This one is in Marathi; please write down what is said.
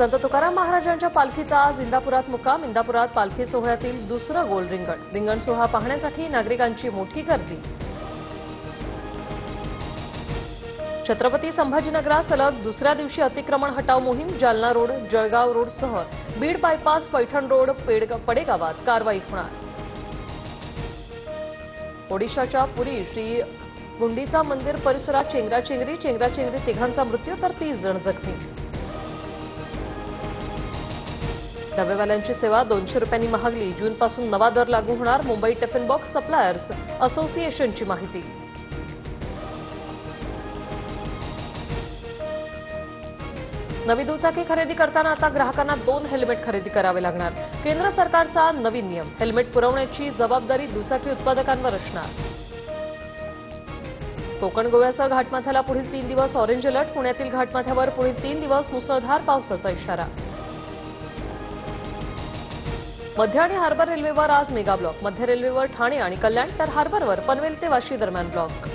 संत तुकाराम महाराजांच्या पालखीचा आज इंदापुरात मुक्काम। इंदापुरात पालखी सोहळ्यातील दुसरं गोल रिंगण सोहळा पाहण्यासाठी नागरिकांची मोठी गर्दी। छत्रपती संभाजीनगरात सलग दुसऱ्या दिवशी अतिक्रमण हटाव मोहीम। जालना रोड, जळगाव रोडसह बीड बायपास, पैठण रोड, पडेगावात कारवाई होणार। ओडिशाच्या पुरी श्री गुंडीचा मंदिर परिसरात चेंगराचेंगरी तिघांचा मृत्यू तर 30 जण जखमी। डबेवाल्यांची सेवा 200 रुपयांनी महागली। जूनपासून नवा दर लागू होणार। मुंबई टिफिन बॉक्स सप्लायर्स असोसिएशनची माहिती। नवी दुचाकी खरेदी करताना आता ग्राहकांना 2 हेल्मेट खरेदी करावे लागणार। केंद्र सरकारचा नवीन नियम। हेल्मेट पुरवण्याची जबाबदारी दुचाकी उत्पादकांवर असणार। कोकण गोव्यासह घाटमाथ्याला पुढील 3 दिवस ऑरेंज अलर्ट। पुण्यातील घाटमाथ्यावर पुढील 3 दिवस मुसळधार पावसाचा इशारा। मध्य आणि हार्बर रेल्वेवर आज मेगा ब्लॉक। मध्य रेल्वेवर ठाणे आणि कल्याण तर हार्बरवर पनवेल ते वाशी दरम्यान ब्लॉक।